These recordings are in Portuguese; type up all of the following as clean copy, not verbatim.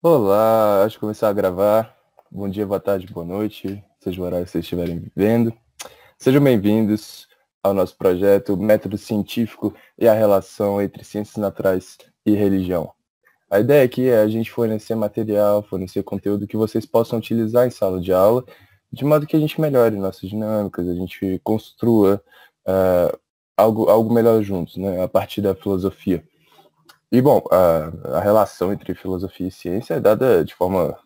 Olá, acho que começar a gravar. Bom dia, boa tarde, boa noite, seja o horário que vocês estiverem vivendo. Sejam bem-vindos ao nosso projeto Método Científico e a Relação entre Ciências Naturais e Religião. A ideia aqui é a gente fornecer material, fornecer conteúdo que vocês possam utilizar em sala de aula, de modo que a gente melhore nossas dinâmicas, a gente construa algo melhor juntos, né, a partir da filosofia. E, bom, a relação entre filosofia e ciência é dada de forma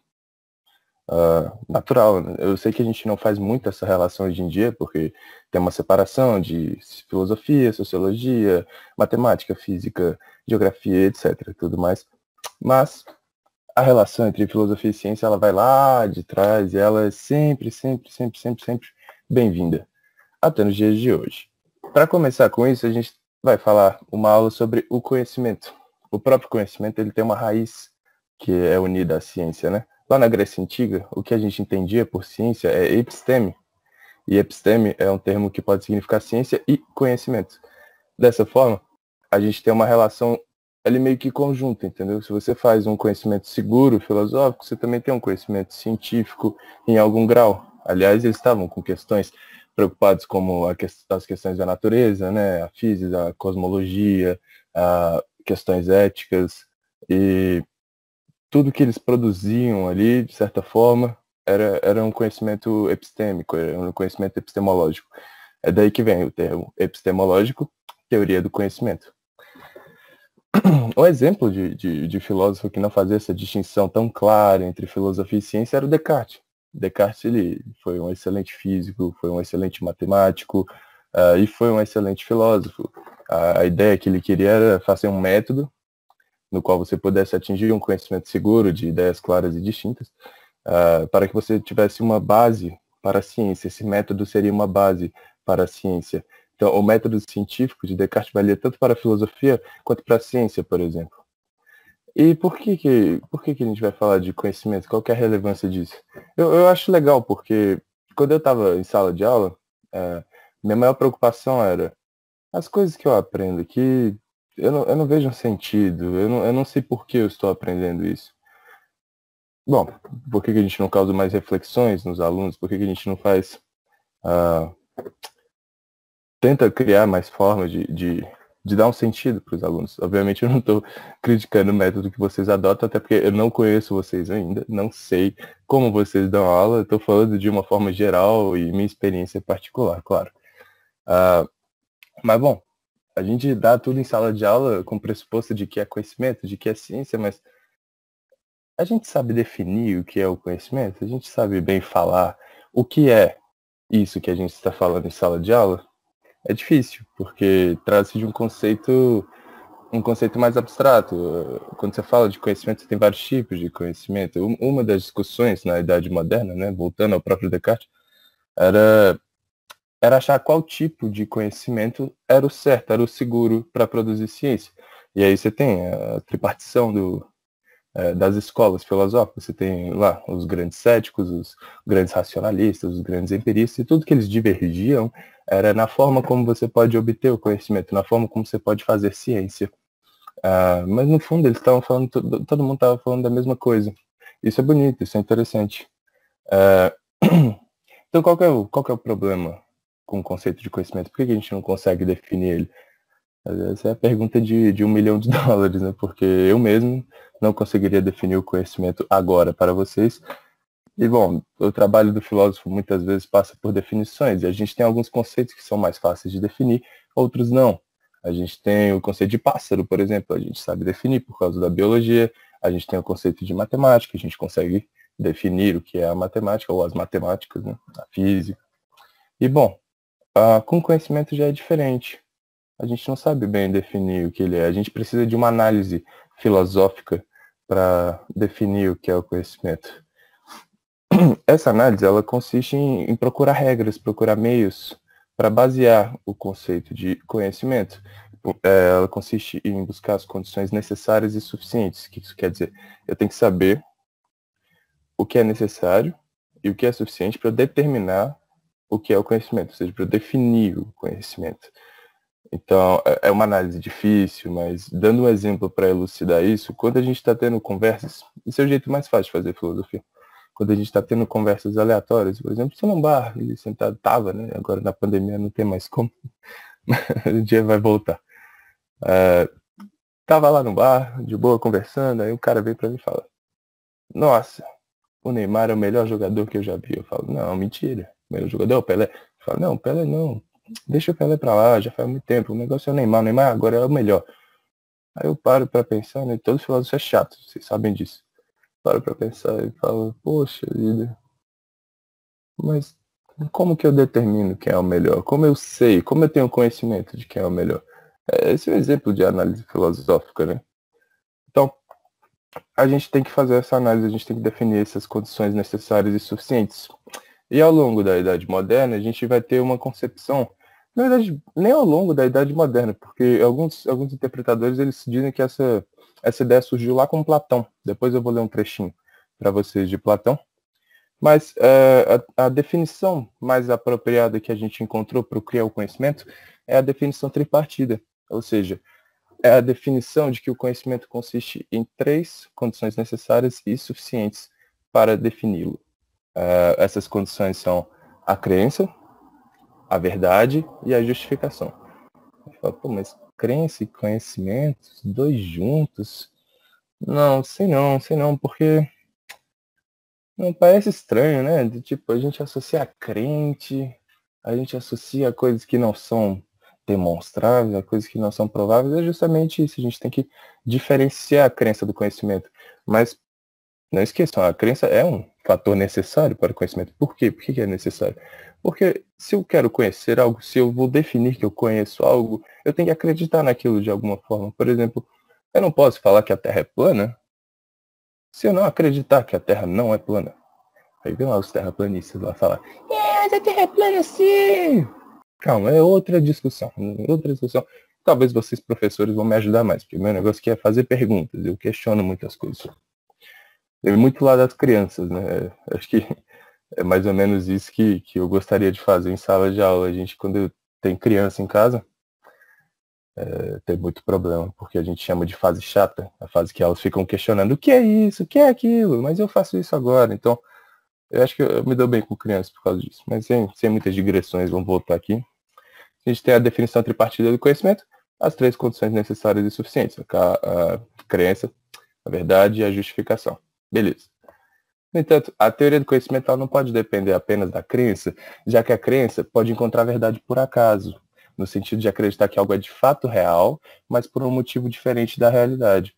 natural, né? Eu sei que a gente não faz muito essa relação hoje em dia, porque tem uma separação de filosofia, sociologia, matemática, física, geografia, etc. Tudo mais. Mas a relação entre filosofia e ciência, ela vai lá de trás e ela é sempre bem-vinda, até nos dias de hoje. Para começar com isso, a gente vai falar uma aula sobre o conhecimento. O próprio conhecimento, ele tem uma raiz que é unida à ciência, né? Lá na Grécia Antiga, o que a gente entendia por ciência é episteme. E episteme é um termo que pode significar ciência e conhecimento. Dessa forma, a gente tem uma relação ali meio que conjunta, entendeu? Se você faz um conhecimento seguro, filosófico, você também tem um conhecimento científico em algum grau. Aliás, eles estavam com questões preocupados como as questões da natureza, né? A física, a cosmologia, questões éticas, e tudo que eles produziam ali, de certa forma, era um conhecimento epistêmico, era um conhecimento epistemológico. É daí que vem o termo epistemológico, teoria do conhecimento. Um exemplo de filósofo que não fazia essa distinção tão clara entre filosofia e ciência era o Descartes. Descartes, ele foi um excelente físico, foi um excelente matemático, e foi um excelente filósofo. A ideia que ele queria era fazer um método no qual você pudesse atingir um conhecimento seguro de ideias claras e distintas, para que você tivesse uma base para a ciência. Esse método seria uma base para a ciência. Então, o método científico de Descartes valia tanto para a filosofia quanto para a ciência, por exemplo. E por que a gente vai falar de conhecimento? Qual que é a relevância disso? Eu acho legal, porque quando eu estava em sala de aula, minha maior preocupação era as coisas que eu aprendo aqui, eu não vejo um sentido, eu não sei por que eu estou aprendendo isso. Bom, por que a gente não causa mais reflexões nos alunos? Por que a gente não faz... tenta criar mais formas de dar um sentido para os alunos? Obviamente eu não estou criticando o método que vocês adotam, até porque eu não conheço vocês ainda, não sei como vocês dão aula, estou falando de uma forma geral e minha experiência particular, claro. Mas, bom, a gente dá tudo em sala de aula com o pressuposto de que é conhecimento, de que é ciência, mas a gente sabe definir o que é o conhecimento? A gente sabe bem falar o que é isso que a gente está falando em sala de aula? É difícil, porque trata-se de um conceito mais abstrato. Quando você fala de conhecimento, você tem vários tipos de conhecimento. Uma das discussões na Idade Moderna, né, voltando ao próprio Descartes, era achar qual tipo de conhecimento era o certo, era o seguro para produzir ciência. E aí você tem a tripartição das escolas filosóficas. Você tem lá os grandes céticos, os grandes racionalistas, os grandes empiristas, e tudo que eles divergiam era na forma como você pode obter o conhecimento, na forma como você pode fazer ciência. Mas no fundo eles estavam falando, todo mundo estava falando da mesma coisa. Isso é bonito, isso é interessante. Então qual que é o problema com o conceito de conhecimento? Por que a gente não consegue definir ele? Essa é a pergunta de $1 milhão, né? Porque eu mesmo não conseguiria definir o conhecimento agora para vocês. E, bom, o trabalho do filósofo muitas vezes passa por definições, e a gente tem alguns conceitos que são mais fáceis de definir, outros não. A gente tem o conceito de pássaro, por exemplo, a gente sabe definir por causa da biologia. A gente tem o conceito de matemática, a gente consegue definir o que é a matemática, ou as matemáticas, né? A física. E, bom, com conhecimento já é diferente. A gente não sabe bem definir o que ele é. A gente precisa de uma análise filosófica para definir o que é o conhecimento. essa análise ela consiste em procurar regras, procurar meios para basear o conceito de conhecimento. Ela consiste em buscar as condições necessárias e suficientes. O que isso quer dizer? Eu tenho que saber o que é necessário e o que é suficiente para determinar o que é o conhecimento, ou seja, para definir o conhecimento. Então, é uma análise difícil, mas dando um exemplo para elucidar isso, quando a gente está tendo conversas, esse é o jeito mais fácil de fazer filosofia. Quando a gente está tendo conversas aleatórias, por exemplo, estou num bar, ele sentado, estava, né? Agora na pandemia não tem mais como, o dia vai voltar. Tava lá no bar, de boa, conversando, aí o cara veio para mim e fala, nossa, o Neymar é o melhor jogador que eu já vi. Eu falo, não, mentira, o melhor jogador é o Pelé. Eu falo, não, Pelé não, deixa o Pelé pra lá, já faz muito tempo, o negócio é o Neymar agora é o melhor. Aí eu paro pra pensar, né, todo filósofo é chato, vocês sabem disso. Paro pra pensar e falo, poxa vida, mas como que eu determino quem é o melhor? Como eu sei, como eu tenho conhecimento de quem é o melhor? Esse é um exemplo de análise filosófica, né? Então, a gente tem que fazer essa análise, a gente tem que definir essas condições necessárias e suficientes. E ao longo da Idade Moderna, a gente vai ter uma concepção, na verdade, nem ao longo da Idade Moderna, porque alguns interpretadores eles dizem que essa ideia surgiu lá com Platão. Depois eu vou ler um trechinho para vocês de Platão. Mas a definição mais apropriada que a gente encontrou para criar o conhecimento é a definição tripartida, ou seja, é a definição de que o conhecimento consiste em 3 condições necessárias e suficientes para defini-lo. Essas condições são a crença, a verdade e a justificação. Eu falo, pô, mas crença e conhecimento, os dois juntos? Não, sei não, porque não parece estranho, né? Tipo, a gente associa a crente, a gente associa a coisas que não são demonstráveis, a coisas que não são prováveis, é justamente isso, a gente tem que diferenciar a crença do conhecimento. Mas não esqueçam, a crença é um fator necessário para o conhecimento. Por quê? Por que é necessário? Porque se eu quero conhecer algo, se eu vou definir que eu conheço algo, eu tenho que acreditar naquilo de alguma forma. Por exemplo, eu não posso falar que a Terra é plana se eu não acreditar que a Terra não é plana. Aí vem lá os terraplanistas lá falar, mas a Terra é plana sim! Calma, é outra discussão. Talvez vocês, professores, vão me ajudar mais, porque o meu negócio aqui é fazer perguntas, eu questiono muitas coisas. É muito lá das crianças, né? Acho que é mais ou menos isso que eu gostaria de fazer em sala de aula. A gente, quando tem criança em casa, tem muito problema, porque a gente chama de fase chata, a fase que elas ficam questionando o que é isso, o que é aquilo, mas eu faço isso agora. Então, eu acho que eu me dou bem com crianças por causa disso. Mas sem muitas digressões, vamos voltar aqui. A gente tem a definição tripartida do conhecimento, as 3 condições necessárias e suficientes, a crença, a verdade e a justificação. Beleza. No entanto, a teoria do conhecimento ela não pode depender apenas da crença, já que a crença pode encontrar a verdade por acaso, no sentido de acreditar que algo é de fato real, mas por um motivo diferente da realidade.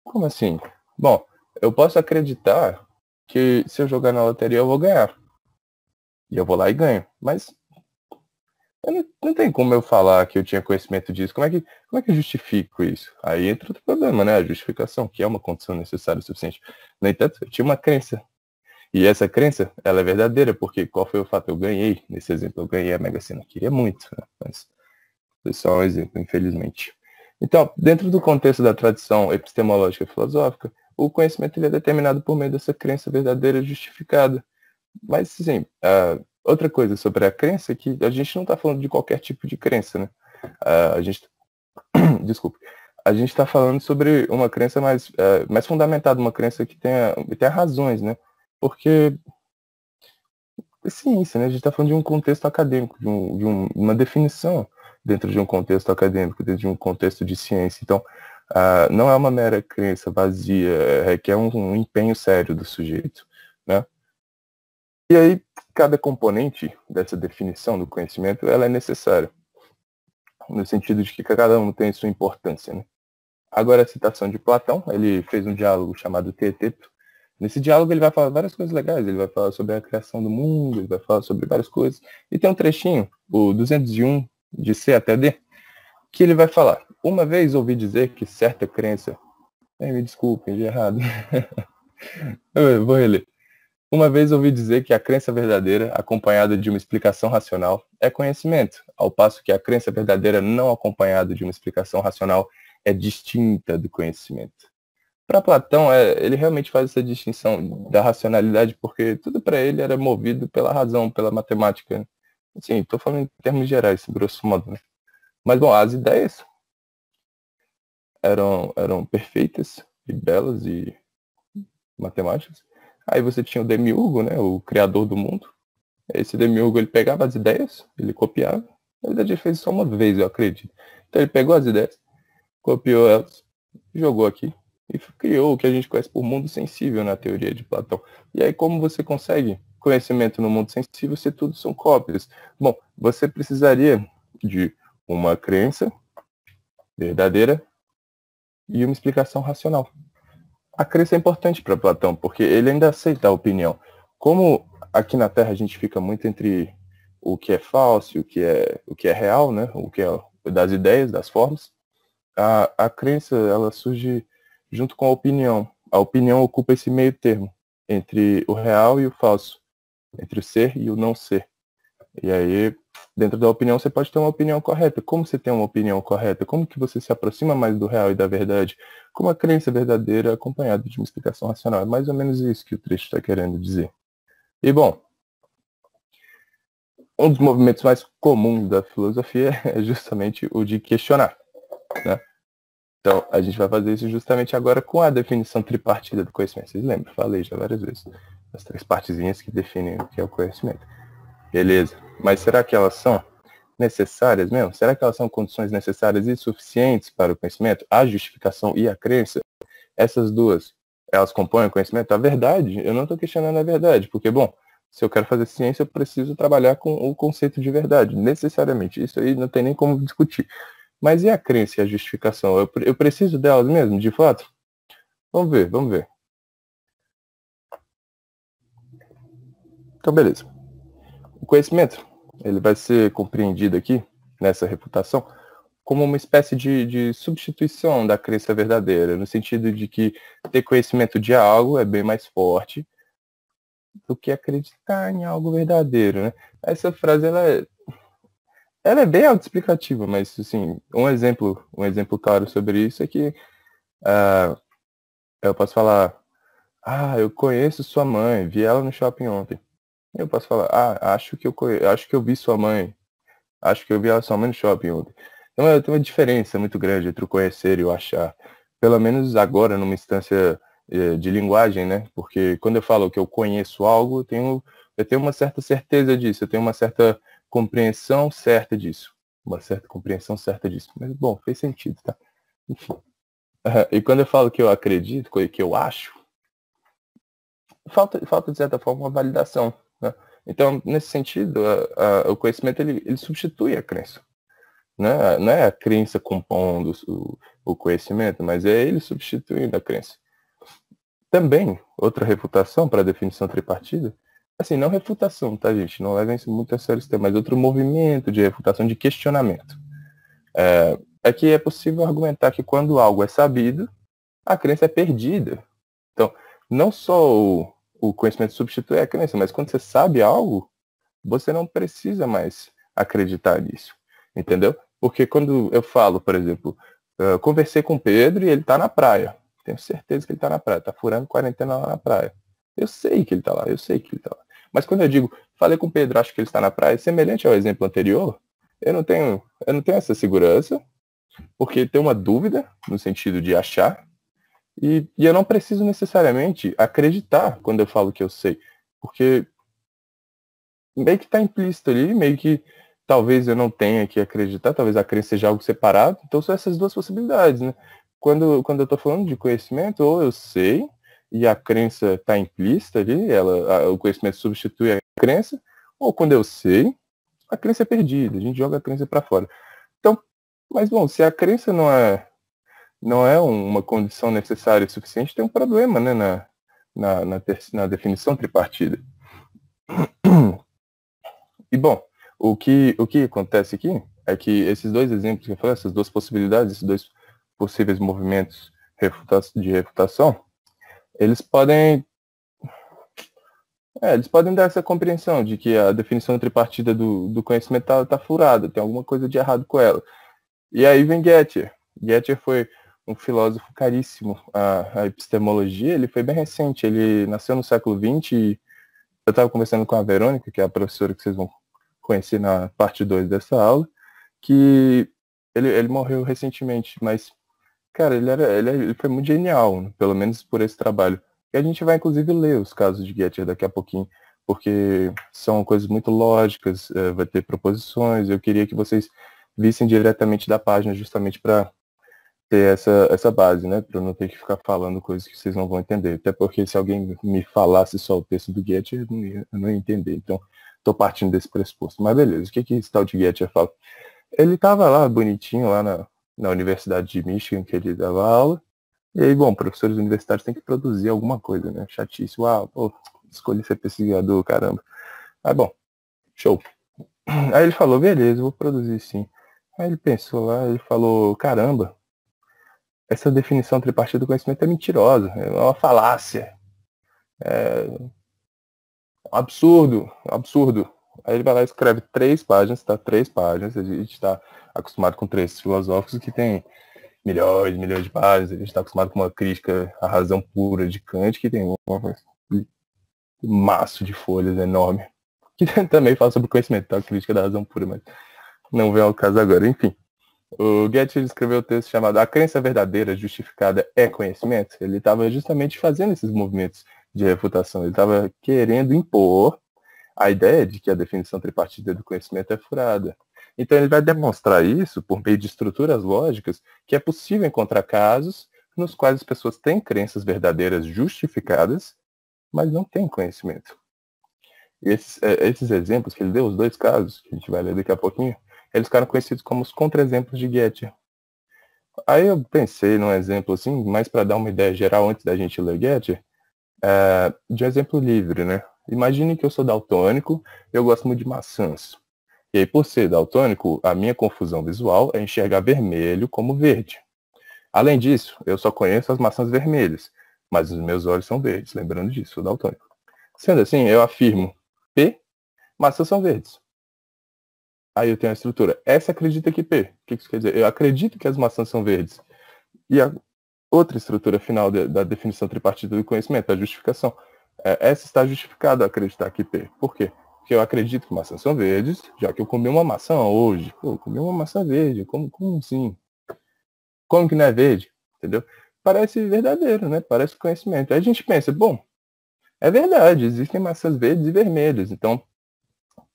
Como assim? Bom, eu posso acreditar que se eu jogar na loteria eu vou ganhar. E eu vou lá e ganho. Mas não tem como eu falar que eu tinha conhecimento disso. Como é que eu justifico isso? Aí entra outro problema, né? A justificação, que é uma condição necessária o suficiente. No entanto, eu tinha uma crença. E essa crença, ela é verdadeira, porque qual foi o fato? Eu ganhei, nesse exemplo, eu ganhei a Mega Sena. Eu queria muito, né? Mas foi só um exemplo, infelizmente. Então, dentro do contexto da tradição epistemológica filosófica, o conhecimento ele é determinado por meio dessa crença verdadeira justificada. Mas, assim, outra coisa sobre a crença é que a gente não está falando de qualquer tipo de crença, né? A gente, desculpe, a gente está falando sobre uma crença mais fundamentada, uma crença que tenha razões, né? Porque é ciência, né? A gente está falando de um contexto acadêmico, de uma definição dentro de um contexto acadêmico, dentro de um contexto de ciência. Então, não é uma mera crença vazia, requer um empenho sério do sujeito, né? E aí, cada componente dessa definição do conhecimento, ela é necessária, no sentido de que cada um tem sua importância, né? Agora, a citação de Platão, ele fez um diálogo chamado Teeteto. Nesse diálogo ele vai falar várias coisas legais, ele vai falar sobre a criação do mundo, ele vai falar sobre várias coisas. E tem um trechinho, o 201, de C até D, que ele vai falar, uma vez ouvi dizer que certa crença... me desculpem, de errado. Eu vou reler. Uma vez ouvi dizer que a crença verdadeira, acompanhada de uma explicação racional, é conhecimento, ao passo que a crença verdadeira não acompanhada de uma explicação racional é distinta do conhecimento. Para Platão, ele realmente faz essa distinção da racionalidade, porque tudo para ele era movido pela razão, pela matemática. Né? Assim, estou falando em termos gerais, grosso modo. Né? Mas, bom, as ideias eram perfeitas e belas e matemáticas. Aí você tinha o Demiurgo, né, o criador do mundo. Esse Demiurgo, ele pegava as ideias, ele copiava. Na verdade, ele fez só uma vez, eu acredito. Então ele pegou as ideias, copiou elas, jogou aqui e criou o que a gente conhece por mundo sensível na teoria de Platão. E aí, como você consegue conhecimento no mundo sensível se tudo são cópias? Bom, você precisaria de uma crença verdadeira e uma explicação racional. A crença é importante para Platão, porque ele ainda aceita a opinião. Como aqui na Terra a gente fica muito entre o que é falso e o que é real, né? O que é das ideias, das formas, a crença ela surge junto com a opinião. A opinião ocupa esse meio termo entre o real e o falso, entre o ser e o não ser. E aí, dentro da opinião, você pode ter uma opinião correta. Como você tem uma opinião correta? Como que você se aproxima mais do real e da verdade? Como a crença verdadeira acompanhada de uma explicação racional. É mais ou menos isso que o trecho está querendo dizer. E, bom, um dos movimentos mais comuns da filosofia é justamente o de questionar, né? Então, a gente vai fazer isso justamente agora com a definição tripartida do conhecimento. Vocês lembram? Falei já várias vezes. As 3 partezinhas que definem o que é o conhecimento. Beleza. Mas será que elas são necessárias mesmo? Será que elas são condições necessárias e suficientes para o conhecimento? A justificação e a crença? Essas duas, elas compõem o conhecimento? A verdade, eu não estou questionando a verdade, porque, bom, se eu quero fazer ciência, eu preciso trabalhar com o conceito de verdade, necessariamente. Isso aí não tem nem como discutir. Mas e a crença e a justificação? Eu preciso delas mesmo, de fato? Vamos ver, vamos ver. Então, beleza. O conhecimento, ele vai ser compreendido aqui, nessa refutação, como uma espécie de substituição da crença verdadeira, no sentido de que ter conhecimento de algo é bem mais forte do que acreditar em algo verdadeiro, né? Essa frase, ela é bem autoexplicativa, mas, assim, um exemplo claro sobre isso é que eu posso falar, eu conheço sua mãe, vi ela no shopping ontem. Eu posso falar, acho que eu vi sua mãe, acho que eu vi ela sua mãe no shopping ontem. Então tem uma diferença muito grande entre o conhecer e o achar. Pelo menos agora, numa instância de linguagem, né? Porque quando eu falo que eu conheço algo, eu tenho uma certa certeza disso, eu tenho uma certa compreensão certa disso. Uma certa compreensão certa disso. Mas, bom, fez sentido, tá? Enfim. E quando eu falo que eu acredito, que eu acho, falta de certa forma, uma validação. Né? Então, nesse sentido, o conhecimento ele substitui a crença. Né? Não é a crença compondo o conhecimento, mas é ele substituindo a crença. Também, outra refutação para a definição tripartida, assim, não refutação, tá, gente? Não levem isso muito a sério esse tema, mas outro movimento de refutação, de questionamento. É que é possível argumentar que quando algo é sabido, a crença é perdida. Então, não só o conhecimento substitui a crença, mas quando você sabe algo, você não precisa mais acreditar nisso, entendeu? Porque quando eu falo, por exemplo, conversei com o Pedro e ele está na praia. Tenho certeza que ele está na praia, está furando quarentena lá na praia. Eu sei que ele está lá, eu sei que ele está lá. Mas quando eu digo, falei com o Pedro, acho que ele está na praia, semelhante ao exemplo anterior, eu não tenho essa segurança, porque tem uma dúvida no sentido de achar, e eu não preciso necessariamente acreditar quando eu falo que eu sei, porque meio que está implícito ali, meio que talvez eu não tenha que acreditar, talvez a crença seja algo separado, então são essas duas possibilidades, né? Quando eu estou falando de conhecimento, ou eu sei, e a crença está implícita ali, o conhecimento substitui a crença, ou quando eu sei, a crença é perdida, a gente joga a crença para fora. Então, mas bom, se a crença não é uma condição necessária e suficiente, tem um problema, né, na definição tripartida. E, bom, o que acontece aqui é que esses dois exemplos que eu falei, essas duas possibilidades, esses dois possíveis movimentos de refutação, eles podem Eles podem dar essa compreensão de que a definição tripartida do conhecimento tá furada, tem alguma coisa de errado com ela. E aí vem Gettier. Gettier foi um filósofo caríssimo. A epistemologia, ele foi bem recente, ele nasceu no século XX e eu estava conversando com a Verônica, que é a professora que vocês vão conhecer na parte 2 dessa aula, que ele morreu recentemente, mas, cara, ele foi muito genial, né, pelo menos por esse trabalho. E a gente vai, inclusive, ler os casos de Gettier daqui a pouquinho, porque são coisas muito lógicas, vai ter proposições, eu queria que vocês vissem diretamente da página, justamente para ter essa base, né, para eu não ter que ficar falando coisas que vocês não vão entender. Até porque se alguém me falasse só o texto do Gettier, eu não ia entender. Então, estou partindo desse pressuposto. Mas beleza, o que esse tal de Gettier fala? Ele estava lá, bonitinho, lá na Universidade de Michigan, que ele dava aula. E aí, bom, professores universitários têm que produzir alguma coisa, né? Chatice. Uau, pô, escolhi ser pesquisador, caramba. Aí, bom, show. Aí ele falou, beleza, vou produzir sim. Aí ele pensou lá, ele falou, caramba, essa definição tripartida do conhecimento é mentirosa, é uma falácia, é um absurdo, um absurdo. Aí ele vai lá e escreve 3 páginas, tá? 3 páginas, a gente está acostumado com trechos filosóficos que tem milhões e milhões de páginas, a gente está acostumado com uma crítica à razão pura de Kant, que tem um maço de folhas enorme, que também fala sobre o conhecimento, tá? A crítica da razão pura, mas não vem ao caso agora, enfim. O Gettier escreveu um texto chamado A Crença Verdadeira Justificada é Conhecimento. Ele estava justamente fazendo esses movimentos de refutação. Ele estava querendo impor a ideia de que a definição tripartida do conhecimento é furada. Então ele vai demonstrar isso por meio de estruturas lógicas que é possível encontrar casos nos quais as pessoas têm crenças verdadeiras justificadas, mas não têm conhecimento. E esses exemplos que ele deu, os 2 casos, que a gente vai ler daqui a pouquinho, eles ficaram conhecidos como os contra-exemplos de Gettier. Aí eu pensei num exemplo assim, mais para dar uma ideia geral antes da gente ler Gettier, de um exemplo livre, né? Imagine que eu sou daltônico, eu gosto muito de maçãs. E aí, por ser daltônico, a minha confusão visual é enxergar vermelho como verde. Além disso, eu só conheço as maçãs vermelhas, mas os meus olhos são verdes, lembrando disso, sou daltônico. Sendo assim, eu afirmo P, maçãs são verdes. Aí eu tenho a estrutura. S acredita que P. O que isso quer dizer? Eu acredito que as maçãs são verdes. E a outra estrutura final da definição tripartida do conhecimento, a justificação. S está justificado a acreditar que P. Por quê? Porque eu acredito que maçãs são verdes, já que eu comi uma maçã hoje. Pô, eu comi uma maçã verde. Como assim? Como que não é verde? Entendeu? Parece verdadeiro, né? Parece conhecimento. Aí a gente pensa, bom, é verdade, existem maçãs verdes e vermelhas. Então,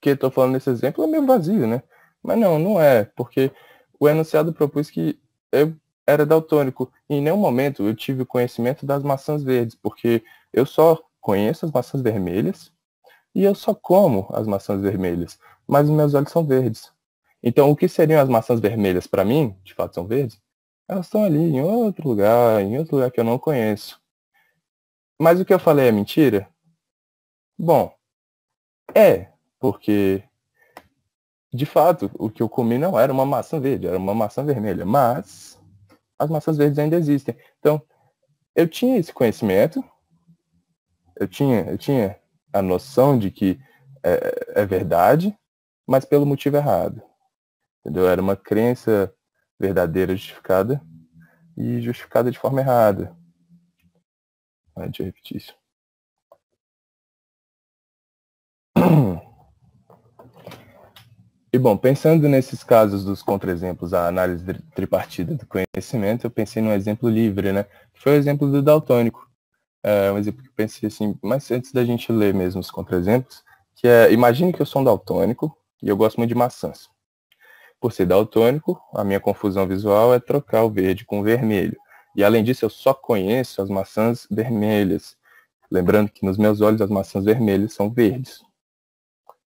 que eu estou falando nesse exemplo é meio vazio, né? Mas não é, porque o enunciado propôs que eu era daltônico. E em nenhum momento eu tive conhecimento das maçãs verdes, porque eu só conheço as maçãs vermelhas e eu só como as maçãs vermelhas, mas os meus olhos são verdes. Então, o que seriam as maçãs vermelhas para mim, de fato são verdes, elas estão ali em outro lugar que eu não conheço. Mas o que eu falei é mentira? Bom, porque de fato, o que eu comi não era uma maçã verde, era uma maçã vermelha. Mas as maçãs verdes ainda existem. Então, eu tinha esse conhecimento, eu tinha a noção de que é verdade, mas pelo motivo errado. Entendeu? Era uma crença verdadeira justificada e justificada de forma errada. Deixa eu repetir isso. E bom, pensando nesses casos dos contra-exemplos, a análise tripartida do conhecimento, eu pensei num exemplo livre, né? Que foi o exemplo do daltônico. Um exemplo que eu pensei assim, mas antes da gente ler mesmo os contra-exemplos, que é, imagine que eu sou um daltônico e eu gosto muito de maçãs. Por ser daltônico, a minha confusão visual é trocar o verde com o vermelho. E além disso, eu só conheço as maçãs vermelhas. Lembrando que nos meus olhos as maçãs vermelhas são verdes.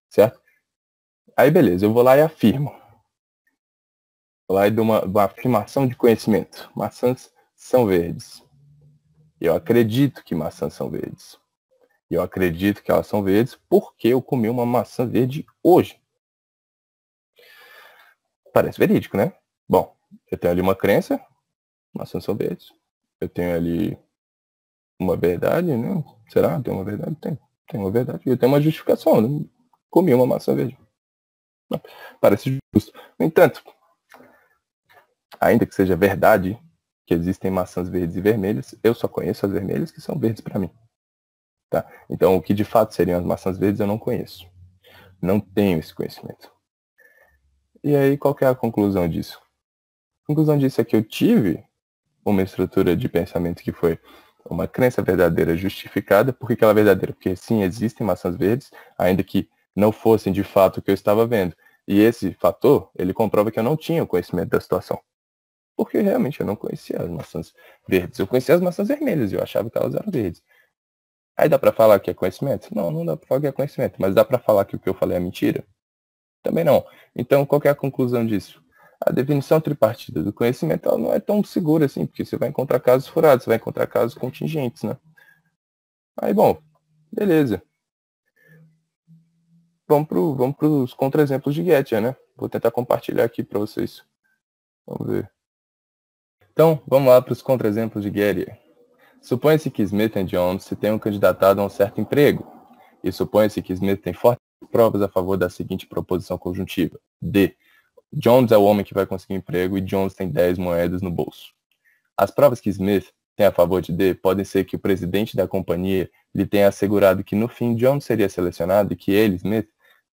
Certo? Aí beleza, eu vou lá e afirmo. Vou lá e dou uma afirmação de conhecimento. Maçãs são verdes. Eu acredito que maçãs são verdes. Eu acredito que elas são verdes porque eu comi uma maçã verde hoje. Parece verídico, né? Bom, eu tenho ali uma crença, maçãs são verdes. Eu tenho ali uma verdade, né? Será? Tem uma verdade? Tem. Tem uma verdade. Eu tenho uma justificação. Eu não comi uma maçã verde. Não, parece justo. No entanto, ainda que seja verdade que existem maçãs verdes e vermelhas, eu só conheço as vermelhas que são verdes para mim. Tá? Então, o que de fato seriam as maçãs verdes eu não conheço. Não tenho esse conhecimento. E aí, qual que é a conclusão disso? A conclusão disso é que eu tive uma estrutura de pensamento que foi uma crença verdadeira justificada. Por que ela é verdadeira? Porque sim, existem maçãs verdes, ainda que não fossem de fato o que eu estava vendo. E esse fator, ele comprova que eu não tinha o conhecimento da situação. Porque realmente eu não conhecia as maçãs verdes. Eu conhecia as maçãs vermelhas e eu achava que elas eram verdes. Aí dá pra falar que é conhecimento? Não, não dá pra falar que é conhecimento. Mas dá pra falar que o que eu falei é mentira? Também não. Então, qual que é a conclusão disso? A definição tripartida do conhecimento ela não é tão segura assim, porque você vai encontrar casos furados, você vai encontrar casos contingentes, né? Aí, bom, beleza. Vamos para os contra-exemplos de Gettier, né? Vou tentar compartilhar aqui para vocês. Vamos ver. Então, vamos lá para os contra-exemplos de Gettier. Supõe-se que Smith e Jones se tenham candidatado a um certo emprego. E supõe-se que Smith tem fortes provas a favor da seguinte proposição conjuntiva. D. Jones é o homem que vai conseguir emprego e Jones tem 10 moedas no bolso. As provas que Smith tem a favor de D podem ser que o presidente da companhia lhe tenha assegurado que no fim Jones seria selecionado e que ele, Smith,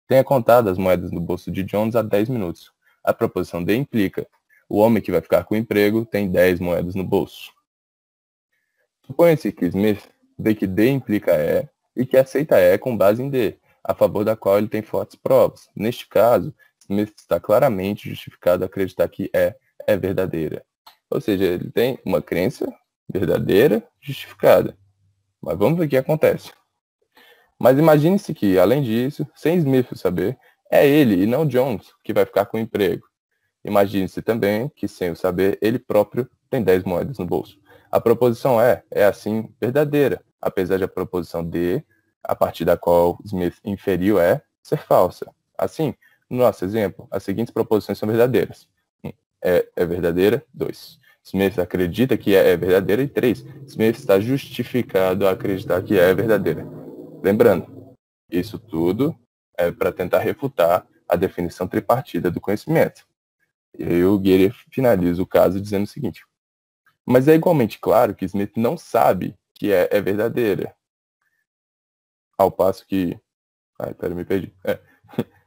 tenha contado as moedas no bolso de Jones há 10 minutos. A proposição D implica: o homem que vai ficar com o emprego tem 10 moedas no bolso. Suponha-se que Smith vê que D implica E e que aceita E com base em D, a favor da qual ele tem fortes provas. Neste caso, Smith está claramente justificado a acreditar que E é verdadeira. Ou seja, ele tem uma crença verdadeira justificada. Mas vamos ver o que acontece. Mas imagine-se que, além disso, sem Smith saber, é ele e não Jones que vai ficar com o emprego. Imagine-se também que, sem o saber, ele próprio tem 10 moedas no bolso. A proposição é assim, verdadeira, apesar de a proposição D, a partir da qual Smith inferiu ser falsa. Assim, no nosso exemplo, as seguintes proposições são verdadeiras. É verdadeira, 2. Smith acredita que é verdadeira, e 3. Smith está justificado a acreditar que é verdadeira. Lembrando, isso tudo é para tentar refutar a definição tripartida do conhecimento. E aí o Gettier finaliza o caso dizendo o seguinte: mas é igualmente claro que Smith não sabe que é verdadeira. Ao passo que... me perdi.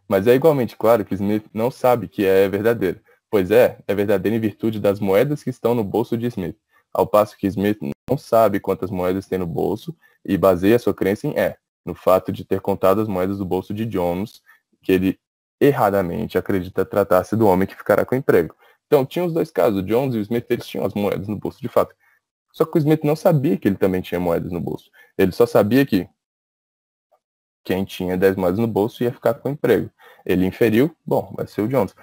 Mas é igualmente claro que Smith não sabe que é verdadeira, pois é verdadeira em virtude das moedas que estão no bolso de Smith. Ao passo que Smith não sabe quantas moedas tem no bolso e baseia sua crença em no fato de ter contado as moedas do bolso de Jones, que ele erradamente acredita tratar-se do homem que ficará com o emprego. Então, tinha os dois casos. O Jones e o Smith, eles tinham as moedas no bolso, de fato. Só que o Smith não sabia que ele também tinha moedas no bolso. Ele só sabia que quem tinha 10 moedas no bolso ia ficar com o emprego. Ele inferiu, bom, vai ser o Jones.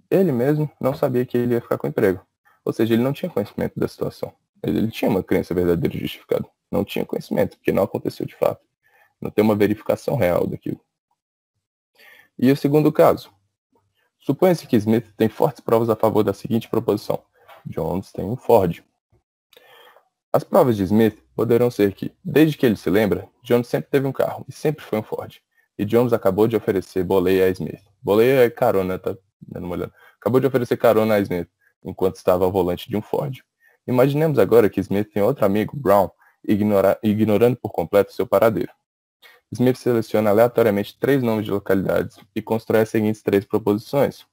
Ele mesmo não sabia que ele ia ficar com o emprego. Ou seja, ele não tinha conhecimento da situação. Ele tinha uma crença verdadeira justificada. Não tinha conhecimento, porque não aconteceu de fato. Não tem uma verificação real daquilo. E o segundo caso. Suponha-se que Smith tem fortes provas a favor da seguinte proposição. Jones tem um Ford. As provas de Smith poderão ser que, desde que ele se lembra, Jones sempre teve um carro e sempre foi um Ford. E Jones acabou de oferecer boleia a Smith. Boleia é carona, tá dando uma olhada. Acabou de oferecer carona a Smith, enquanto estava ao volante de um Ford. Imaginemos agora que Smith tem outro amigo, Brown, ignorando por completo seu paradeiro. Smith seleciona aleatoriamente 3 nomes de localidades e constrói as seguintes 3 proposições.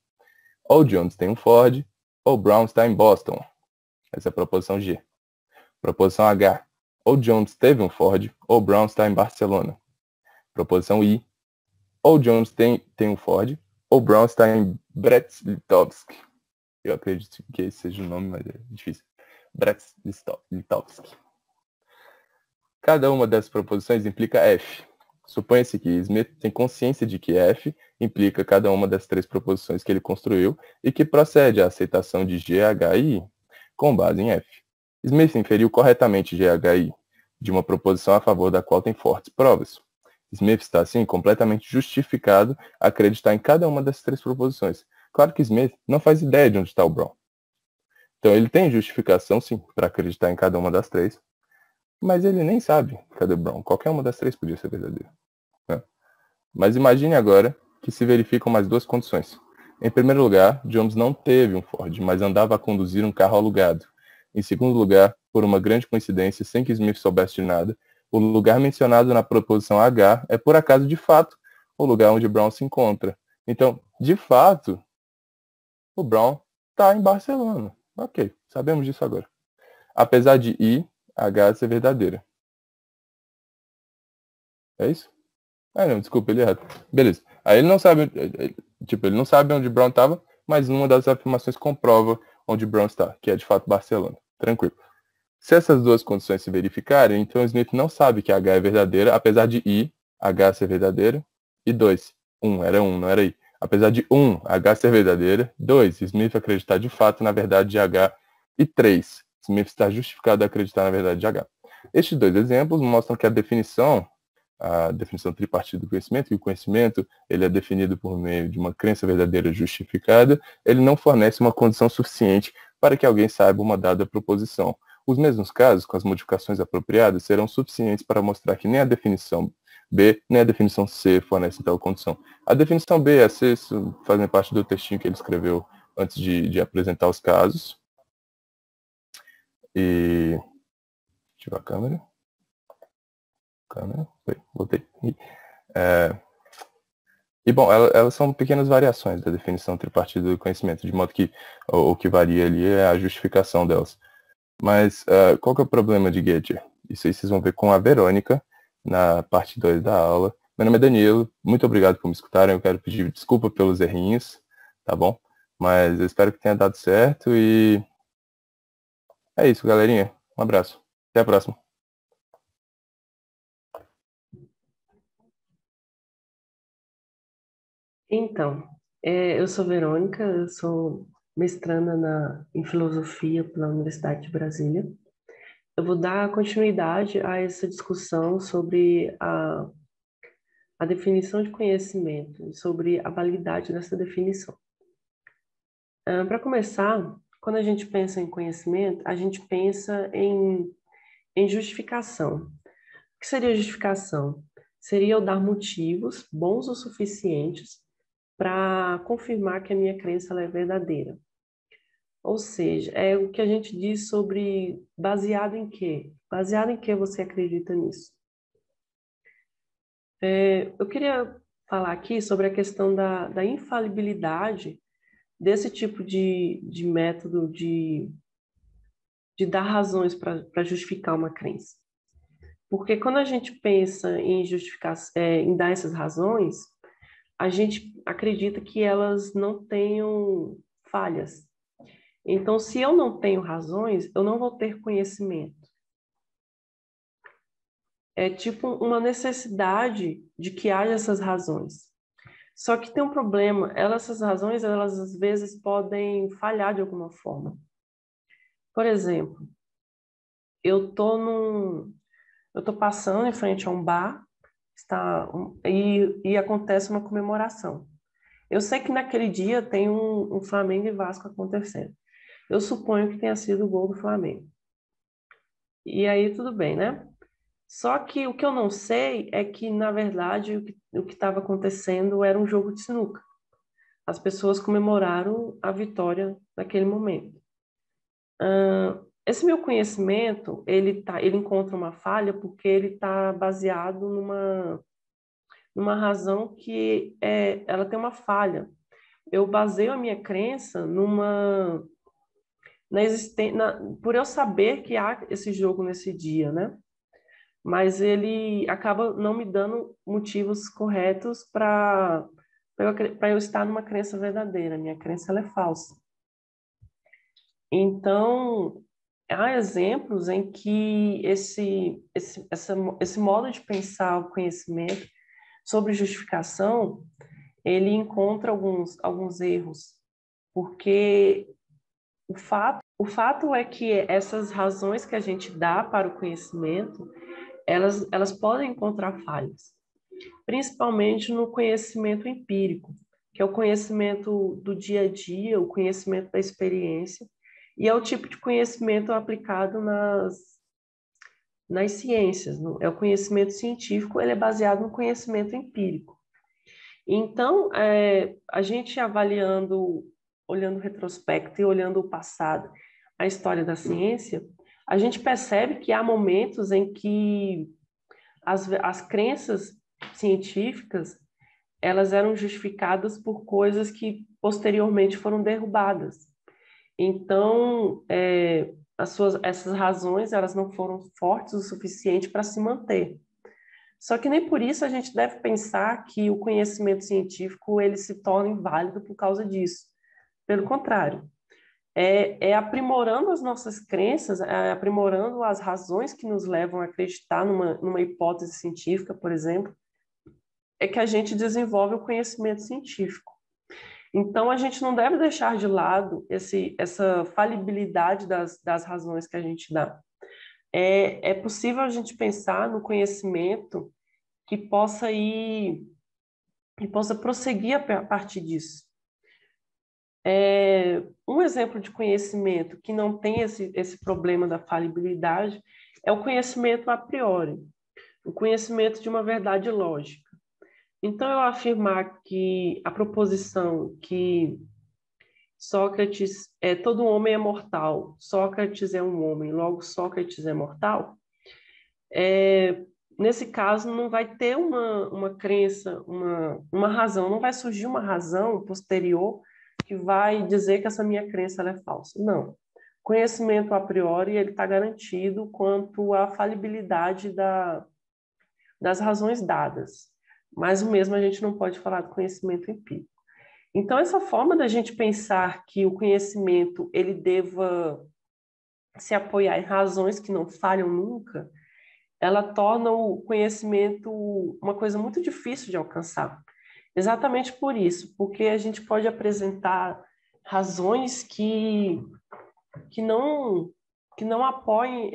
Ou Jones tem um Ford, ou Brown está em Boston. Essa é a proposição G. Proposição H. Ou Jones teve um Ford, ou Brown está em Barcelona. Proposição I. Ou Jones tem um Ford, ou Brown está em Brest-Litovsk. Eu acredito que esse seja o nome, mas é difícil. Brest-Litovsk. Cada uma dessas proposições implica F. Suponha-se que Smith tem consciência de que F implica cada uma das 3 proposições que ele construiu e que procede à aceitação de G, H e I, com base em F. Smith inferiu corretamente G, H e I de uma proposição a favor da qual tem fortes provas. Smith está, assim, completamente justificado a acreditar em cada uma das 3 proposições. Claro que Smith não faz ideia de onde está o Brown. Então, ele tem justificação, sim, para acreditar em cada uma das 3. Mas ele nem sabe cadê o Brown. Qualquer uma das três podia ser verdadeira. Né? Mas imagine agora que se verificam mais duas condições. Em primeiro lugar, Jones não teve um Ford, mas andava a conduzir um carro alugado. Em segundo lugar, por uma grande coincidência, sem que Smith soubesse de nada, o lugar mencionado na proposição H é, por acaso, de fato, o lugar onde Brown se encontra. Então, de fato, o Brown está em Barcelona. Ok, sabemos disso agora. Apesar de I, H ser verdadeira. É isso? Ah, não, desculpa, ele é errado. Beleza. Aí ele não sabe, ele não sabe onde Brown estava, mas uma das afirmações comprova onde Brown está, que é de fato Barcelona. Tranquilo. Se essas duas condições se verificarem, então Smith não sabe que H é verdadeira, apesar de I, H ser verdadeira, e 2, 1, era 1, não era I. Apesar de 1, H ser verdadeira, 2, Smith acreditar de fato na verdade de H, e 3, Smith está justificado a acreditar na verdade de H. Estes dois exemplos mostram que a definição tripartite do conhecimento, que o conhecimento ele é definido por meio de uma crença verdadeira justificada, ele não fornece uma condição suficiente para que alguém saiba uma dada proposição. Os mesmos casos, com as modificações apropriadas, serão suficientes para mostrar que nem a definição B, nem a definição C fornecem tal condição. A definição B e a C fazem parte do textinho que ele escreveu antes de apresentar os casos. E... Deixa eu ver a câmera. Voltei. E, bom, elas são pequenas variações da definição tripartite do conhecimento, de modo que o que varia ali é a justificação delas. Mas qual que é o problema de Gödger? Isso aí vocês vão ver com a Verônica, na parte 2 da aula. Meu nome é Danilo, muito obrigado por me escutarem, eu quero pedir desculpa pelos errinhos, tá bom? Mas eu espero que tenha dado certo e... É isso, galerinha. Um abraço. Até a próxima. Então, eu sou Verônica, eu sou mestranda em Filosofia pela Universidade de Brasília. Eu vou dar continuidade a essa discussão sobre a definição de conhecimento, sobre a validade dessa definição. Para começar, quando a gente pensa em conhecimento, a gente pensa em justificação. O que seria justificação? Seria eu dar motivos bons o suficientes para confirmar que a minha crença ela é verdadeira. Ou seja, é o que a gente diz sobre baseado em quê? Baseado em que você acredita nisso? Eu queria falar aqui sobre a questão da infalibilidade desse tipo de método de dar razões para justificar uma crença. Porque quando a gente pensa em justificar, em dar essas razões, a gente acredita que elas não tenham falhas. Então, se eu não tenho razões, eu não vou ter conhecimento. É tipo uma necessidade de que haja essas razões. Só que tem um problema, essas razões, elas às vezes podem falhar de alguma forma. Por exemplo, eu tô passando em frente a um bar, e acontece uma comemoração. Eu sei que naquele dia tem um Flamengo e Vasco acontecendo. Eu suponho que tenha sido o gol do Flamengo. E aí tudo bem, né? Só que o que eu não sei é que, na verdade, o que estava acontecendo era um jogo de sinuca. As pessoas comemoraram a vitória naquele momento. Esse meu conhecimento, ele encontra uma falha porque ele está baseado numa razão que ela tem uma falha. Eu baseio a minha crença por eu saber que há esse jogo nesse dia, né? Mas ele acaba não me dando motivos corretos para eu estar numa crença verdadeira. Minha crença ela é falsa. Então, há exemplos em que esse modo de pensar o conhecimento sobre justificação, ele encontra alguns erros, porque o fato é que essas razões que a gente dá para o conhecimento, elas podem encontrar falhas, principalmente no conhecimento empírico, que é o conhecimento do dia a dia, o conhecimento da experiência, e é o tipo de conhecimento aplicado nas ciências. O conhecimento científico, ele é baseado no conhecimento empírico. Então, a gente avaliando, olhando o retrospecto e olhando o passado, a história da ciência, a gente percebe que há momentos em que as crenças científicas, elas eram justificadas por coisas que posteriormente foram derrubadas. Então, essas razões, elas não foram fortes o suficiente para se manter. Só que nem por isso a gente deve pensar que o conhecimento científico ele se torna inválido por causa disso. Pelo contrário, é aprimorando as nossas crenças, é aprimorando as razões que nos levam a acreditar numa hipótese científica, por exemplo, é que a gente desenvolve o conhecimento científico. Então, a gente não deve deixar de lado essa falibilidade das razões que a gente dá. É possível a gente pensar no conhecimento que possa ir e possa prosseguir a partir disso. Um exemplo de conhecimento que não tem esse problema da falibilidade é o conhecimento a priori, o conhecimento de uma verdade lógica. Então, eu afirmar que a proposição que Sócrates, todo homem é mortal, Sócrates é um homem, logo Sócrates é mortal, nesse caso não vai ter uma crença, uma razão, não vai surgir uma razão posterior que vai dizer que essa minha crença ela é falsa. Não. Conhecimento a priori ele está garantido quanto à falibilidade das razões dadas, mas o mesmo a gente não pode falar do conhecimento empírico. Então, essa forma da gente pensar que o conhecimento ele deva se apoiar em razões que não falham nunca, ela torna o conhecimento uma coisa muito difícil de alcançar. Exatamente por isso, porque a gente pode apresentar razões que não apoiem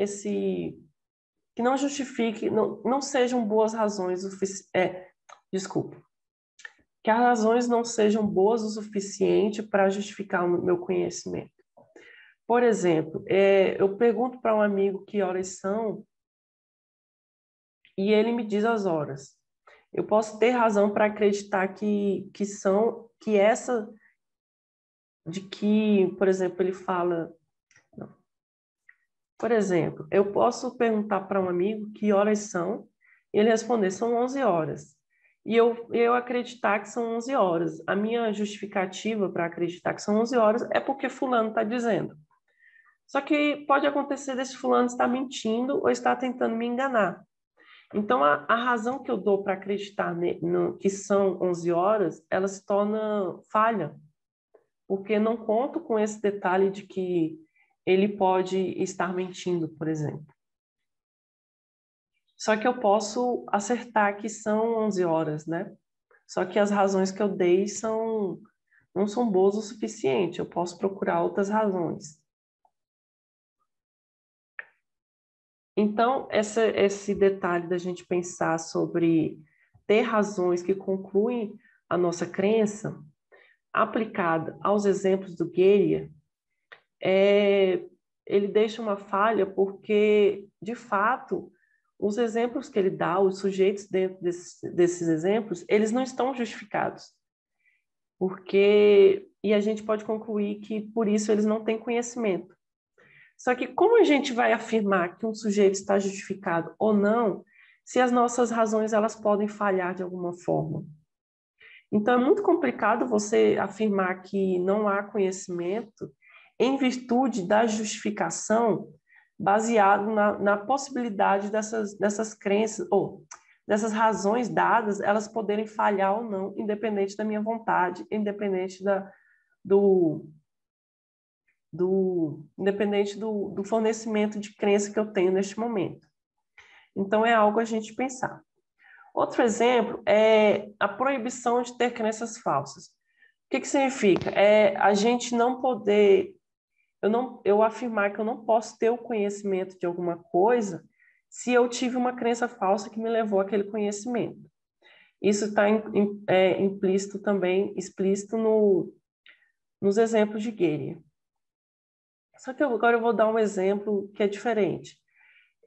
que não justifiquem, não sejam boas razões, desculpa, que as razões não sejam boas o suficiente para justificar o meu conhecimento. Por exemplo, eu pergunto para um amigo que horas são e ele me diz as horas. Eu posso ter razão para acreditar por exemplo, ele fala. Não. Por exemplo, eu posso perguntar para um amigo que horas são e ele responder são 11 horas. E eu acreditar que são 11 horas. A minha justificativa para acreditar que são 11 horas é porque fulano está dizendo. Só que pode acontecer desse fulano estar mentindo ou estar tentando me enganar. Então, a razão que eu dou para acreditar que são 11 horas, ela se torna falha, porque não conto com esse detalhe de que ele pode estar mentindo, por exemplo. Só que eu posso acertar que são 11 horas, né? Só que as razões que eu dei não são boas o suficiente, eu posso procurar outras razões. Então, esse detalhe da gente pensar sobre ter razões que concluem a nossa crença, aplicada aos exemplos do Goethe, ele deixa uma falha porque, de fato, os exemplos que ele dá, os sujeitos dentro desses exemplos, eles não estão justificados. E a gente pode concluir que, por isso, eles não têm conhecimento. Só que como a gente vai afirmar que um sujeito está justificado ou não, se as nossas razões elas podem falhar de alguma forma? Então é muito complicado você afirmar que não há conhecimento em virtude da justificação baseado na possibilidade dessas crenças ou dessas razões dadas, elas poderem falhar ou não, independente da minha vontade, independente do fornecimento de crença que eu tenho neste momento. Então, é algo a gente pensar. Outro exemplo é a proibição de ter crenças falsas. O que significa? A gente não poder, eu afirmar que eu não posso ter o conhecimento de alguma coisa se eu tive uma crença falsa que me levou àquele conhecimento. Isso está implícito também, explícito nos exemplos de Goethe. Só que agora eu vou dar um exemplo que é diferente.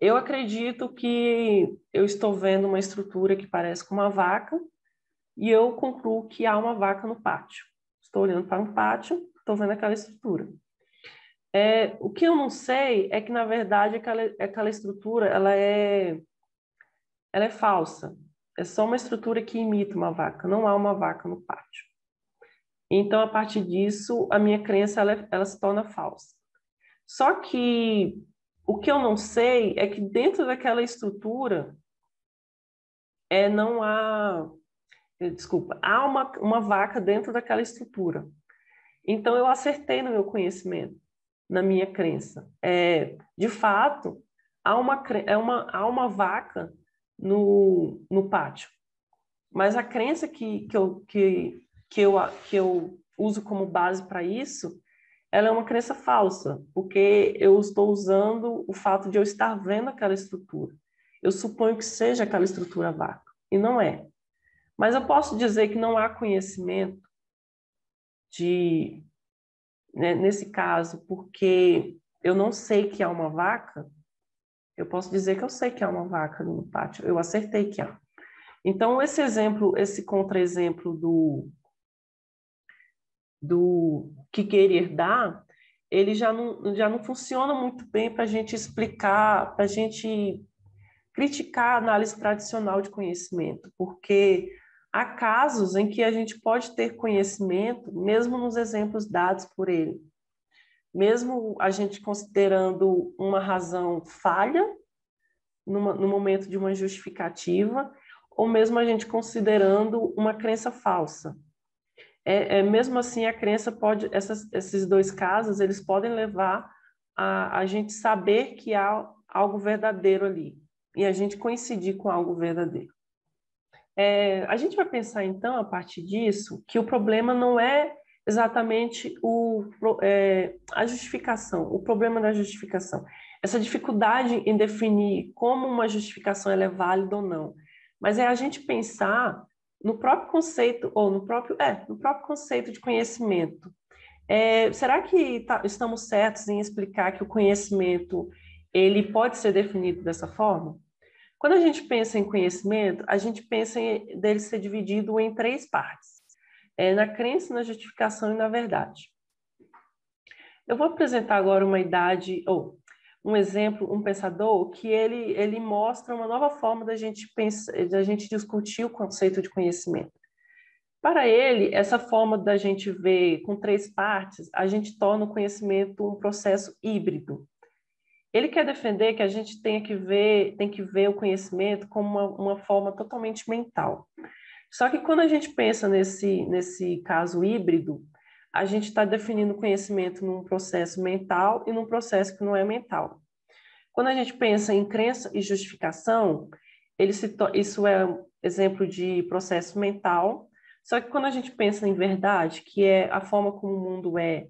Eu acredito que eu estou vendo uma estrutura que parece com uma vaca e eu concluo que há uma vaca no pátio. Estou olhando para um pátio, estou vendo aquela estrutura. O que eu não sei é que, na verdade, aquela estrutura ela é falsa. É só uma estrutura que imita uma vaca, não há uma vaca no pátio. Então, a partir disso, a minha crença ela se torna falsa. Só que o que eu não sei é que dentro daquela estrutura não há, desculpa, há uma vaca dentro daquela estrutura. Então, eu acertei no meu conhecimento, na minha crença. De fato, há uma vaca no pátio. Mas a crença que eu uso como base para isso, ela é uma crença falsa, porque eu estou usando o fato de eu estar vendo aquela estrutura. Eu suponho que seja aquela estrutura vaca, e não é. Mas eu posso dizer que não há conhecimento né, nesse caso, porque eu não sei que há uma vaca, eu posso dizer que eu sei que há uma vaca no pátio, eu acertei que há. Então, esse exemplo, esse contra-exemplo do que querer dar, ele já não funciona muito bem para a gente explicar, para a gente criticar a análise tradicional de conhecimento, porque há casos em que a gente pode ter conhecimento, mesmo nos exemplos dados por ele, mesmo a gente considerando uma razão falha no momento de uma justificativa, ou mesmo a gente considerando uma crença falsa. Mesmo assim, a crença pode, esses dois casos, eles podem levar a gente saber que há algo verdadeiro ali, e a gente coincidir com algo verdadeiro. A gente vai pensar, então, a partir disso, que o problema não é exatamente a justificação, o problema da justificação. Essa dificuldade em definir como uma justificação ela é válida ou não. Mas é a gente pensar no próprio conceito, ou no próprio conceito de conhecimento. Será que estamos certos em explicar que o conhecimento ele pode ser definido dessa forma? Quando a gente pensa em conhecimento, a gente pensa dele ser dividido em três partes: na crença, na justificação e na verdade. Eu vou apresentar agora um exemplo, um pensador que ele mostra uma nova forma da gente pensar, da gente discutir o conceito de conhecimento. Para ele, essa forma da gente ver com três partes, a gente torna o conhecimento um processo híbrido. Ele quer defender que a gente tem que ver o conhecimento como uma forma totalmente mental. Só que quando a gente pensa nesse caso híbrido, a gente está definindo o conhecimento num processo mental e num processo que não é mental. Quando a gente pensa em crença e justificação, isso é um exemplo de processo mental. Só que quando a gente pensa em verdade, que é a forma como o mundo é,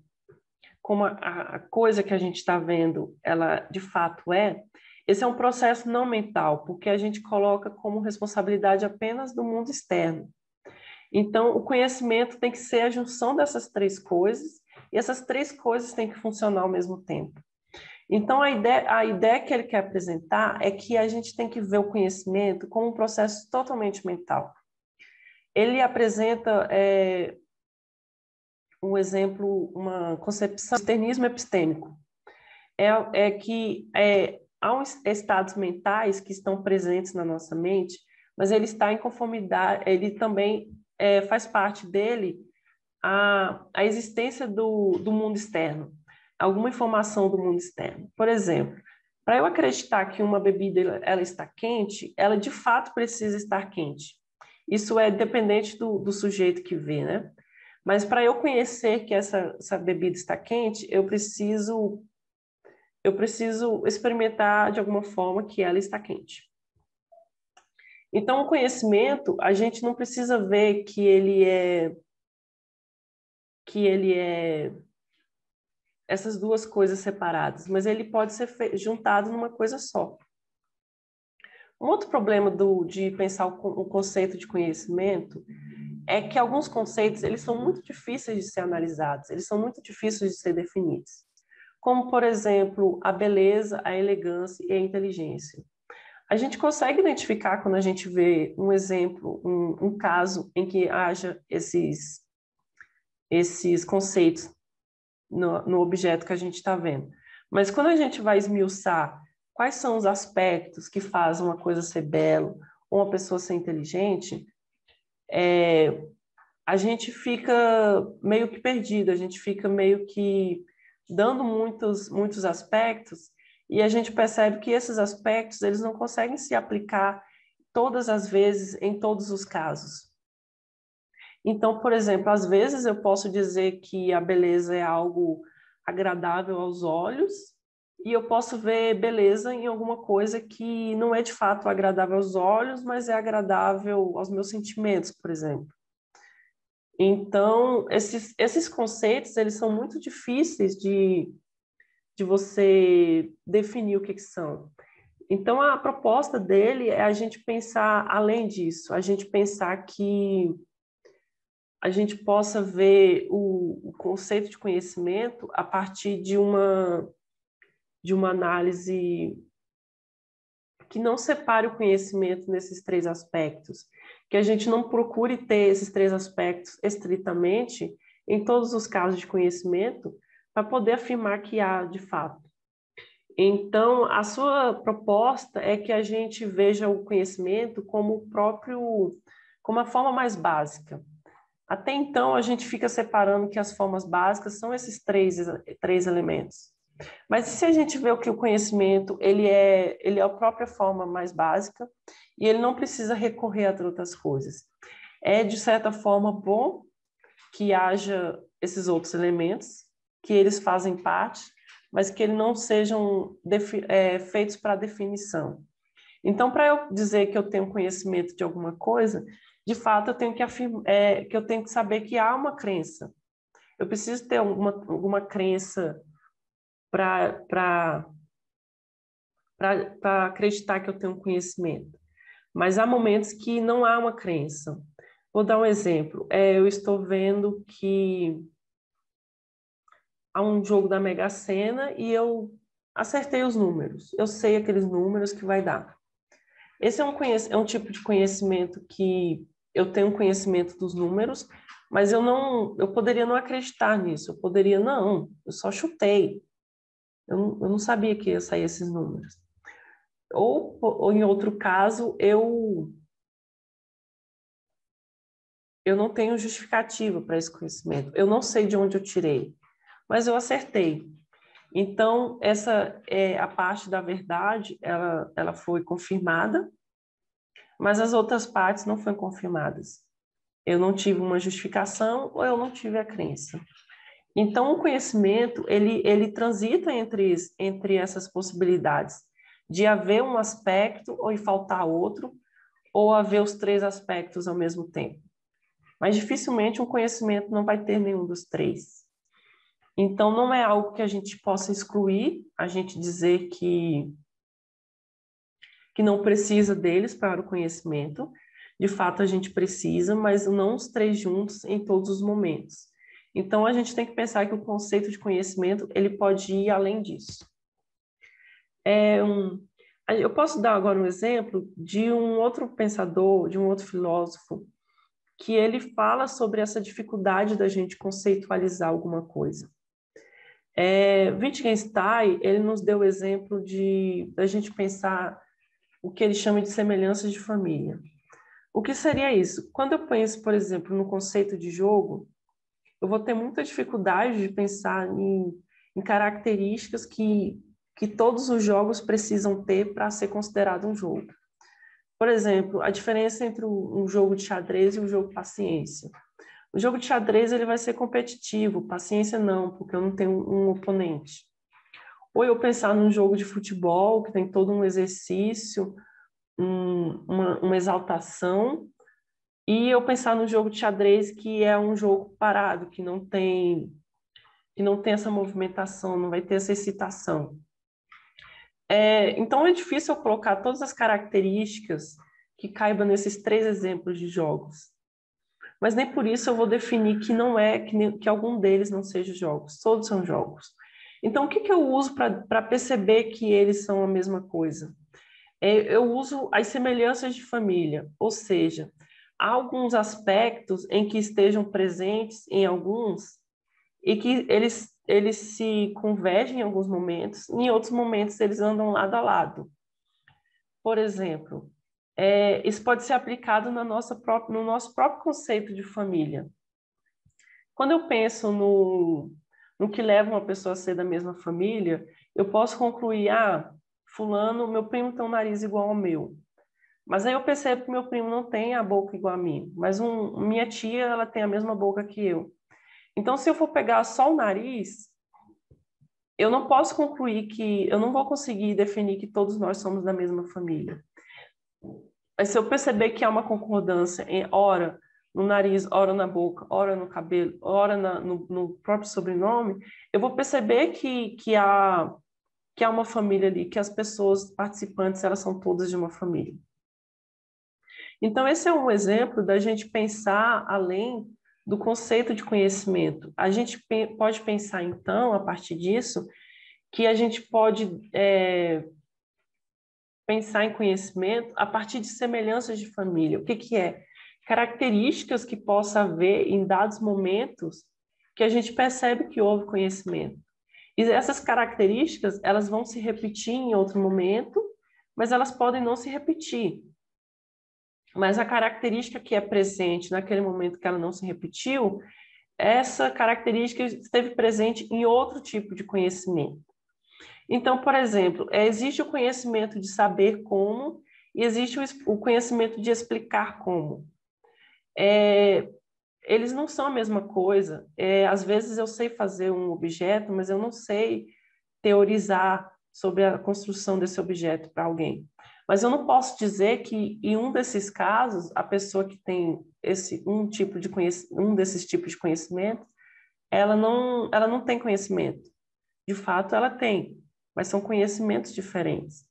como a coisa que a gente está vendo, ela de fato esse é um processo não mental, porque a gente coloca como responsabilidade apenas do mundo externo. Então, o conhecimento tem que ser a junção dessas três coisas, e essas três coisas têm que funcionar ao mesmo tempo. Então, a ideia que ele quer apresentar é que a gente tem que ver o conhecimento como um processo totalmente mental. Ele apresenta um exemplo, uma concepção de externismo epistêmico. Há estados mentais que estão presentes na nossa mente, mas ele está em conformidade, ele também faz parte dele a existência do mundo externo, alguma informação do mundo externo. Por exemplo, para eu acreditar que uma bebida ela está quente, ela de fato precisa estar quente. Isso é dependente do sujeito que vê, né? Mas para eu conhecer que essa bebida está quente, eu preciso experimentar de alguma forma que ela está quente. Então, o conhecimento, a gente não precisa ver que ele é essas duas coisas separadas, mas ele pode ser juntado numa coisa só. Um outro problema de pensar o conceito de conhecimento é que alguns conceitos eles são muito difíceis de ser analisados, eles são muito difíceis de ser definidos. como, por exemplo, a beleza, a elegância e a inteligência. A gente consegue identificar quando a gente vê um exemplo, um caso em que haja esses conceitos no objeto que a gente está vendo. Mas quando a gente vai esmiuçar quais são os aspectos que fazem uma coisa ser bela ou uma pessoa ser inteligente, a gente fica meio que perdido, a gente fica meio que dando muitos aspectos e a gente percebe que esses aspectos eles não conseguem se aplicar todas as vezes em todos os casos. Então, por exemplo, às vezes eu posso dizer que a beleza é algo agradável aos olhos, e eu posso ver beleza em alguma coisa que não é de fato agradável aos olhos, mas é agradável aos meus sentimentos, por exemplo. Então, esses conceitos, eles são muito difíceis de você definir o que são. Então, a proposta dele é a gente pensar além disso, a gente pensar que a gente possa ver o conceito de conhecimento a partir de uma análise que não separe o conhecimento nesses três aspectos, que a gente não procure ter esses três aspectos estritamente em todos os casos de conhecimento para poder afirmar que há de fato. Então, a sua proposta é que a gente veja o conhecimento como a forma mais básica. Até então, a gente fica separando que as formas básicas são esses três elementos. Mas se a gente vê o que o conhecimento ele é a própria forma mais básica e ele não precisa recorrer a outras coisas. É, de certa forma, bom que haja esses outros elementos, que eles fazem parte, mas que eles não sejam feitos para definição. Então, para eu dizer que eu tenho conhecimento de alguma coisa, de fato, eu tenho que eu tenho que saber que há uma crença. Eu preciso ter alguma crença para acreditar que eu tenho conhecimento. Mas há momentos que não há uma crença. Vou dar um exemplo. Eu estou vendo que há um jogo da Mega Sena e eu acertei os números. Eu sei aqueles números que vai dar. Esse é um tipo de conhecimento que eu tenho conhecimento dos números, mas eu poderia não acreditar nisso. Eu poderia, não, eu só chutei. Eu não sabia que ia sair esses números. Ou em outro caso, eu não tenho justificativa para esse conhecimento. Eu não sei de onde eu tirei, mas eu acertei. Então, essa é a parte da verdade, ela foi confirmada, mas as outras partes não foram confirmadas. Eu não tive uma justificação ou eu não tive a crença. Então, o conhecimento, ele transita entre essas possibilidades de haver um aspecto ou faltar outro, ou haver os três aspectos ao mesmo tempo. Mas dificilmente um conhecimento não vai ter nenhum dos três. Então, não é algo que a gente possa excluir, a gente dizer que não precisa deles para o conhecimento. De fato, a gente precisa, mas não os três juntos em todos os momentos. Então, a gente tem que pensar que o conceito de conhecimento ele pode ir além disso. Eu posso dar agora um exemplo de um outro pensador, de um outro filósofo, que ele fala sobre essa dificuldade da gente conceitualizar alguma coisa. Wittgenstein, ele nos deu o exemplo da gente pensar o que ele chama de semelhanças de família. O que seria isso? Quando eu penso, por exemplo, no conceito de jogo, eu vou ter muita dificuldade de pensar em características que todos os jogos precisam ter para ser considerado um jogo. Por exemplo, a diferença entre um jogo de xadrez e um jogo de paciência. O jogo de xadrez ele vai ser competitivo, paciência não, porque eu não tenho um oponente. Ou eu pensar num jogo de futebol, que tem todo um exercício, uma exaltação, e eu pensar no jogo de xadrez, que é um jogo parado, que não tem essa movimentação, não vai ter essa excitação. Então é difícil eu colocar todas as características que caibam nesses três exemplos de jogos. Mas nem por isso eu vou definir que não é, que algum deles não seja jogos. Todos são jogos. Então, o que que eu uso para perceber que eles são a mesma coisa? Eu uso as semelhanças de família, ou seja, há alguns aspectos em que estejam presentes em alguns e que eles se convergem em alguns momentos, em outros momentos eles andam lado a lado. Por exemplo, isso pode ser aplicado no nosso próprio conceito de família. Quando eu penso no que leva uma pessoa a ser da mesma família, eu posso concluir, fulano, meu primo tem um nariz igual ao meu. Mas aí eu percebo que meu primo não tem a boca igual a mim, mas minha tia, ela tem a mesma boca que eu. Então, se eu for pegar só o nariz, eu não posso concluir eu não vou conseguir definir que todos nós somos da mesma família. Mas se eu perceber que há uma concordância ora no nariz, ora na boca, ora no cabelo, ora no próprio sobrenome, eu vou perceber que há uma família ali, que as pessoas participantes, elas são todas de uma família. Então, esse é um exemplo da gente pensar além do conceito de conhecimento. A gente pode pensar, então, a partir disso, que a gente pode pensar em conhecimento a partir de semelhanças de família. O que que é? Características que possa haver em dados momentos que a gente percebe que houve conhecimento. E essas características, elas vão se repetir em outro momento, mas elas podem não se repetir. Mas a característica que é presente naquele momento que ela não se repetiu, essa característica esteve presente em outro tipo de conhecimento. Então, por exemplo, existe o conhecimento de saber como e existe o conhecimento de explicar como. Eles não são a mesma coisa. Às vezes eu sei fazer um objeto, mas eu não sei teorizar sobre a construção desse objeto para alguém. Mas eu não posso dizer que em um desses casos, a pessoa que tem um desses tipos de conhecimento, ela não tem conhecimento. De fato, ela tem, mas são conhecimentos diferentes.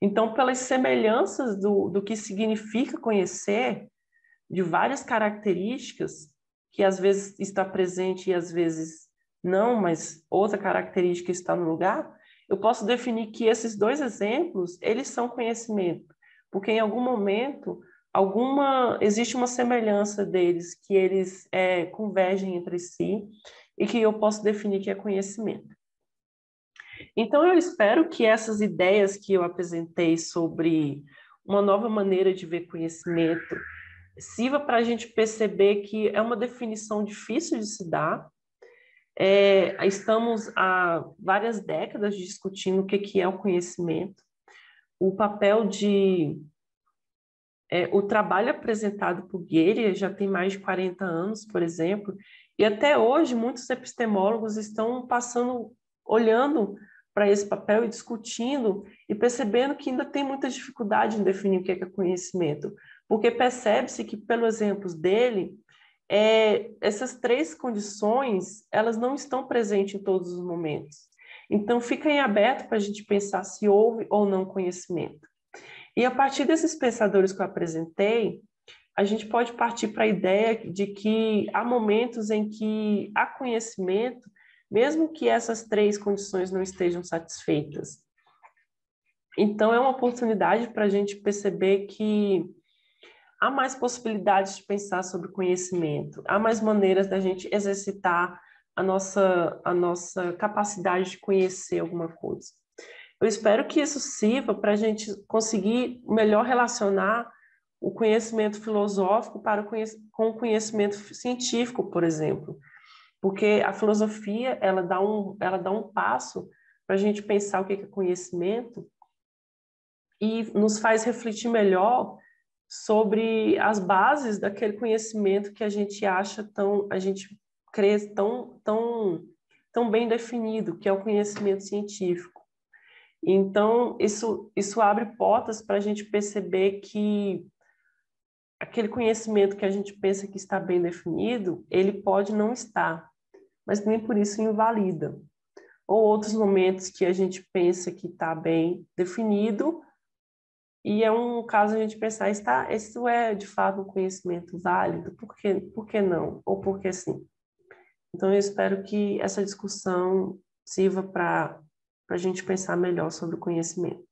Então, pelas semelhanças do que significa conhecer, de várias características, que às vezes está presente e às vezes não, mas outra característica está no lugar, eu posso definir que esses dois exemplos, eles são conhecimento, porque em algum momento existe uma semelhança deles, que eles convergem entre si e que eu posso definir que é conhecimento. Então, eu espero que essas ideias que eu apresentei sobre uma nova maneira de ver conhecimento sirva para a gente perceber que é uma definição difícil de se dar. Estamos há várias décadas discutindo o que é o conhecimento, o papel o trabalho apresentado por Guerrier já tem mais de 40 anos, por exemplo, e até hoje muitos epistemólogos estão olhando para esse papel e discutindo e percebendo que ainda tem muita dificuldade em definir o que é conhecimento, porque percebe-se que, pelos exemplos dele, essas três condições, elas não estão presentes em todos os momentos. Então, fica em aberto para a gente pensar se houve ou não conhecimento. E a partir desses pensadores que eu apresentei, a gente pode partir para a ideia de que há momentos em que há conhecimento, mesmo que essas três condições não estejam satisfeitas. Então, é uma oportunidade para a gente perceber que há mais possibilidades de pensar sobre conhecimento, há mais maneiras da gente exercitar a nossa capacidade de conhecer alguma coisa. Eu espero que isso sirva para a gente conseguir melhor relacionar o conhecimento filosófico com o conhecimento científico, por exemplo. Porque a filosofia, ela dá um passo para a gente pensar o que é conhecimento e nos faz refletir melhor sobre as bases daquele conhecimento que a gente a gente crê tão bem definido, que é o conhecimento científico. Então, isso abre portas para a gente perceber que aquele conhecimento que a gente pensa que está bem definido, ele pode não estar, mas nem por isso invalida. Ou outros momentos que a gente pensa que está bem definido, e é um caso a gente pensar, isso é de fato um conhecimento válido? Por que não? Ou por que sim? Então, eu espero que essa discussão sirva para a gente pensar melhor sobre o conhecimento.